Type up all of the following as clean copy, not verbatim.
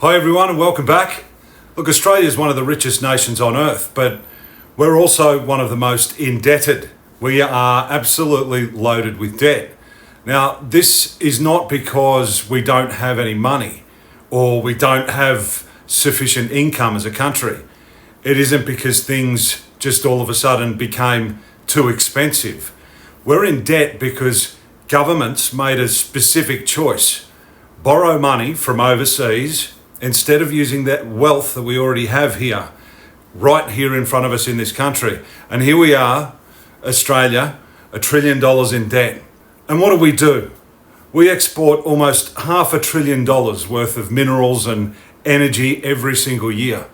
Hi everyone and welcome back. Look, Australia is one of the richest nations on earth, but we're also one of the most indebted. We are absolutely loaded with debt. Now, this is not because we don't have any money or we don't have sufficient income as a country. It isn't because things just all of a sudden became too expensive. We're in debt because governments made a specific choice: borrow money from overseas instead of using that wealth that we already have here, right here in front of us in this country. And here we are, Australia, $1 trillion in debt. And what do? We export almost $500 billion worth of minerals and energy every single year.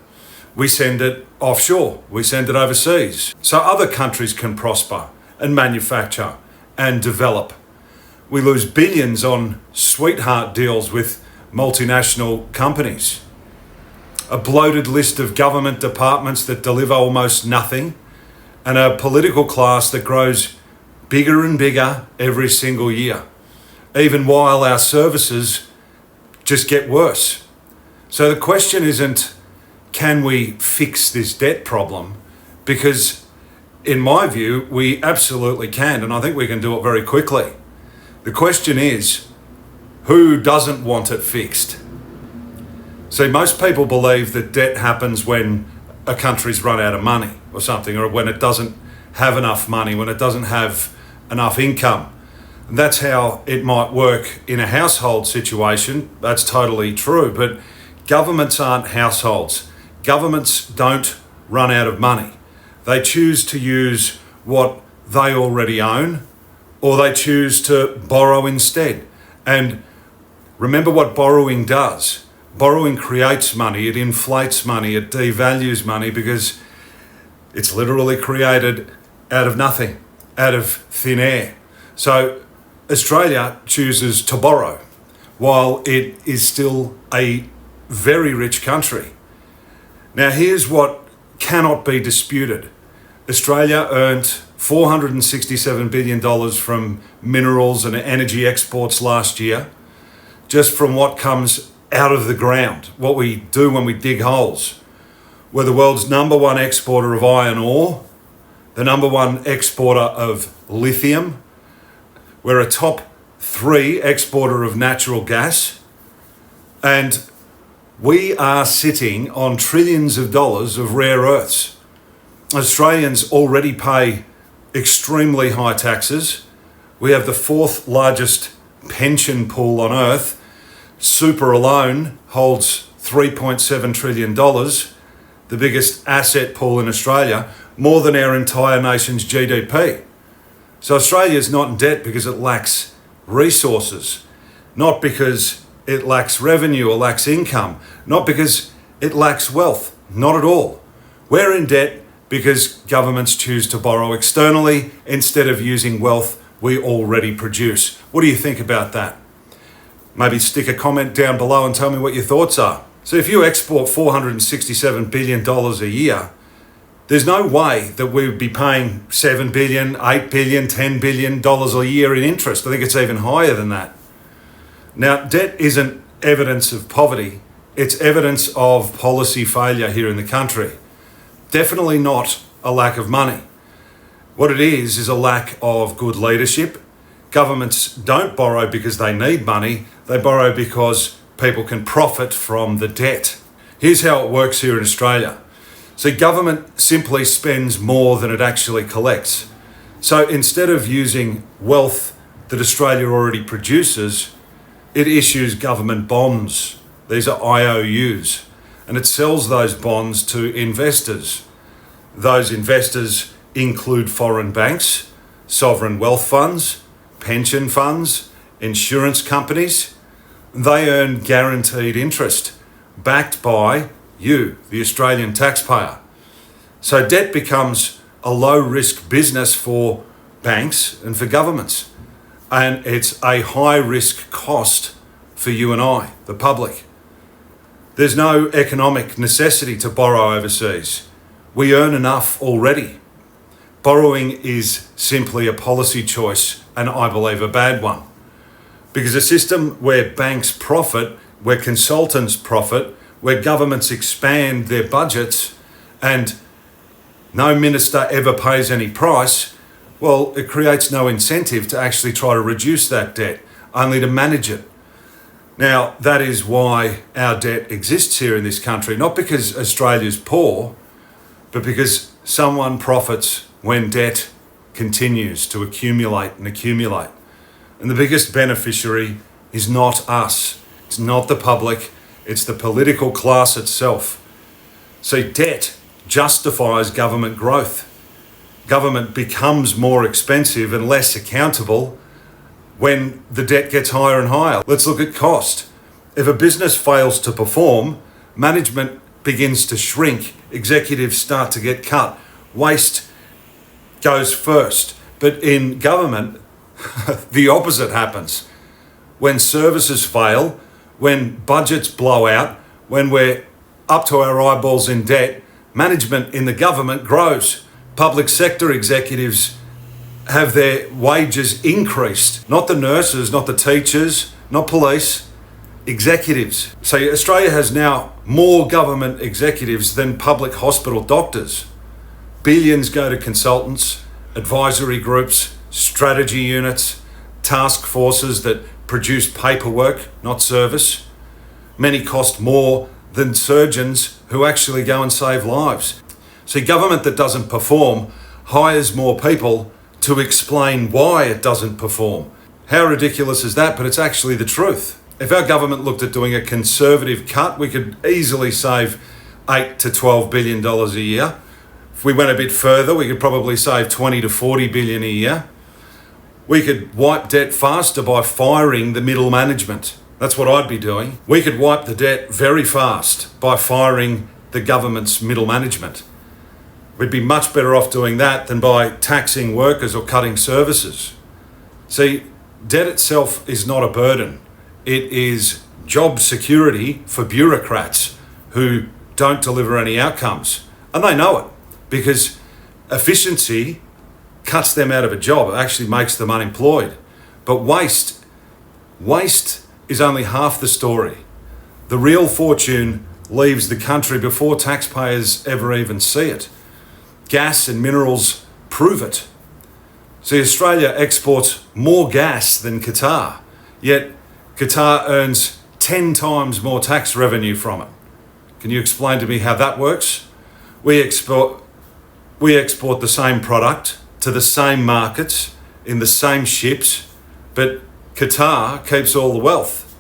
We send it offshore, we send it overseas, so other countries can prosper and manufacture and develop. We lose billions on sweetheart deals with multinational companies. A bloated list of government departments that deliver almost nothing, and a political class that grows bigger and bigger every single year, even while our services just get worse. So the question isn't, can we fix this debt problem? Because in my view, we absolutely can, and I think we can do it very quickly. The question is, who doesn't want it fixed? See, most people believe that debt happens when a country's run out of money or something, or when it doesn't have enough money, when it doesn't have enough income. And that's how it might work in a household situation. That's totally true, but governments aren't households. Governments don't run out of money. They choose to use what they already own, or they choose to borrow instead. And remember what borrowing does. Borrowing creates money, it inflates money, it devalues money, because it's literally created out of nothing, out of thin air. So Australia chooses to borrow while it is still a very rich country. Now here's what cannot be disputed. Australia earned $467 billion from minerals and energy exports last year, just from what comes out of the ground, what we do when we dig holes. We're the world's number one exporter of iron ore, the number one exporter of lithium. We're a top 3 exporter of natural gas. And we are sitting on trillions of dollars of rare earths. Australians already pay extremely high taxes. We have the 4th largest pension pool on earth. Super alone holds $3.7 trillion, the biggest asset pool in Australia, more than our entire nation's GDP. So Australia is not in debt because it lacks resources, not because it lacks revenue or lacks income, not because it lacks wealth, not at all. We're in debt because governments choose to borrow externally instead of using wealth we already produce. What do you think about that? Maybe stick a comment down below and tell me what your thoughts are. So if you export $467 billion a year, there's no way that we would be paying $7 billion, $8 billion, $10 billion a year in interest. I think it's even higher than that. Now, debt isn't evidence of poverty. It's evidence of policy failure here in the country. Definitely not a lack of money. What it is a lack of good leadership. Governments don't borrow because they need money. They borrow because people can profit from the debt. Here's how it works here in Australia. So government simply spends more than it actually collects. So instead of using wealth that Australia already produces, it issues government bonds. These are IOUs. And it sells those bonds to investors. Those investors include foreign banks, sovereign wealth funds, pension funds, insurance companies. They earn guaranteed interest, backed by you, the Australian taxpayer. So debt becomes a low-risk business for banks and for governments. And it's a high-risk cost for you and I, the public. There's no economic necessity to borrow overseas. We earn enough already. Borrowing is simply a policy choice, and I believe a bad one. Because a system where banks profit, where consultants profit, where governments expand their budgets and no minister ever pays any price, well, it creates no incentive to actually try to reduce that debt, only to manage it. Now, that is why our debt exists here in this country, not because Australia's poor, but because someone profits when debt continues to accumulate and accumulate. And the biggest beneficiary is not us. It's not the public. It's the political class itself. See, debt justifies government growth. Government becomes more expensive and less accountable when the debt gets higher and higher. Let's look at cost. If a business fails to perform, management begins to shrink, executives start to get cut, waste goes first. But in government, the opposite happens. When services fail, when budgets blow out, when we're up to our eyeballs in debt, management in the government grows. Public sector executives have their wages increased. Not the nurses, not the teachers, not police, executives. So Australia has now more government executives than public hospital doctors. Billions go to consultants, advisory groups, strategy units, task forces that produce paperwork, not service. Many cost more than surgeons who actually go and save lives. See, government that doesn't perform hires more people to explain why it doesn't perform. How ridiculous is that? But it's actually the truth. If our government looked at doing a conservative cut, we could easily save $8 to $12 billion a year. If we went a bit further, we could probably save 20 to 40 billion a year. We could wipe debt faster by firing the middle management. That's what I'd be doing. We could wipe the debt very fast by firing the government's middle management. We'd be much better off doing that than by taxing workers or cutting services. See, debt itself is not a burden. It is job security for bureaucrats who don't deliver any outcomes. And they know it because efficiency cuts them out of a job. It actually makes them unemployed. But waste is only half the story. The real fortune leaves the country before taxpayers ever even see it. Gas and minerals prove it. See, Australia exports more gas than Qatar, yet Qatar earns 10 times more tax revenue from it. Can you explain to me how that works? We export the same product to the same markets in the same ships, but Qatar keeps all the wealth.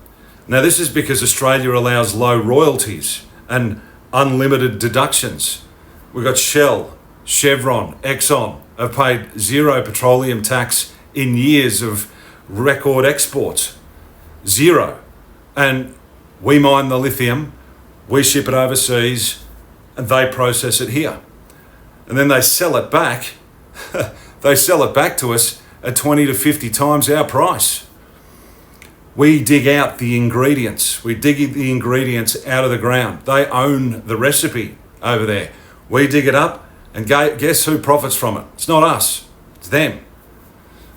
Now, this is because Australia allows low royalties and unlimited deductions. We've got Shell, Chevron, Exxon have paid zero petroleum tax in years of record exports. Zero. And we mine the lithium, we ship it overseas, and they process it here. And then they sell it back. They sell it back to us at 20 to 50 times our price. We dig out the ingredients. We dig the ingredients out of the ground. They own the recipe over there. We dig it up, and guess who profits from it? It's not us, it's them.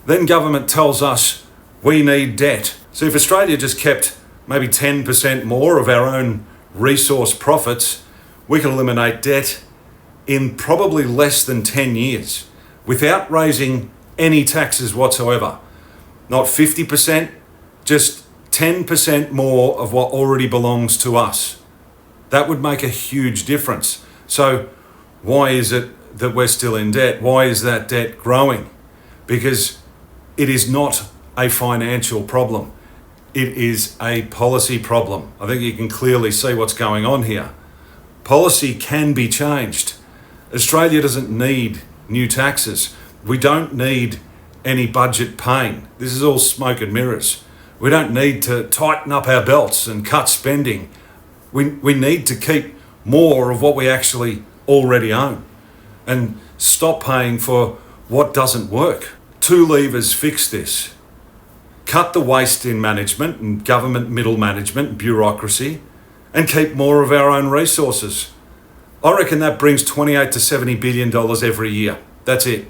Then government tells us we need debt. So if Australia just kept maybe 10% more of our own resource profits, we could eliminate debt in probably less than 10 years without raising any taxes whatsoever. Not 50%, just 10% more of what already belongs to us. That would make a huge difference. So why is it that we're still in debt? Why is that debt growing? Because it is not a financial problem. It is a policy problem. I think you can clearly see what's going on here. Policy can be changed. Australia doesn't need new taxes. We don't need any budget pain. This is all smoke and mirrors. We don't need to tighten up our belts and cut spending. We need to keep more of what we actually already own and stop paying for what doesn't work. Two levers fix this. Cut the waste in management and government middle management, bureaucracy, and keep more of our own resources. I reckon that brings 28 to $70 billion every year. That's it.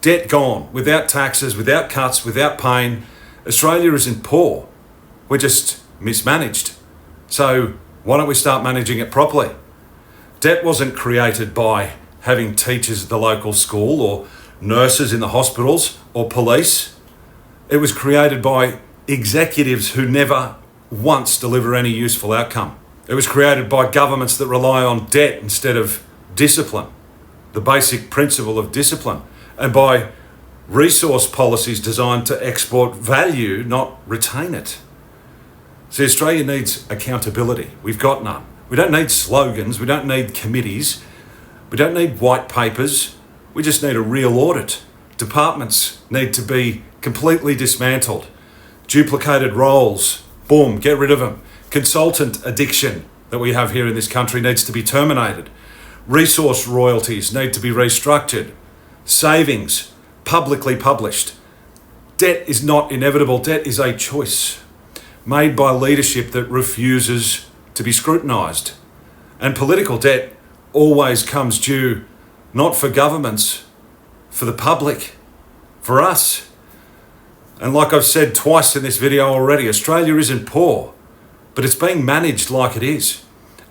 Debt gone, without taxes, without cuts, without pain. Australia isn't poor. We're just mismanaged. So Why don't we start managing it properly? Debt wasn't created by having teachers at the local school or nurses in the hospitals or police. It was created by executives who never once deliver any useful outcome. It was created by governments that rely on debt instead of discipline, the basic principle of discipline, and by resource policies designed to export value, not retain it. See, Australia needs accountability. We've got none. We don't need slogans. We don't need committees. We don't need white papers. We just need a real audit. Departments need to be completely dismantled. Duplicated roles, boom, get rid of them. Consultant addiction that we have here in this country needs to be terminated. Resource royalties need to be restructured. Savings, publicly published. Debt is not inevitable. Debt is a choice made by leadership that refuses to be scrutinised. And political debt always comes due, not for governments, for the public, for us. And like I've said twice in this video already, Australia isn't poor, but it's being managed like it is.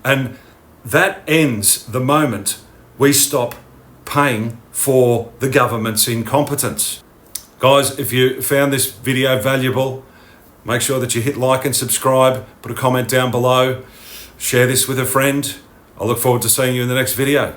And that ends the moment we stop paying for the government's incompetence. Guys, if you found this video valuable, make sure that you hit like and subscribe, put a comment down below, share this with a friend. I look forward to seeing you in the next video.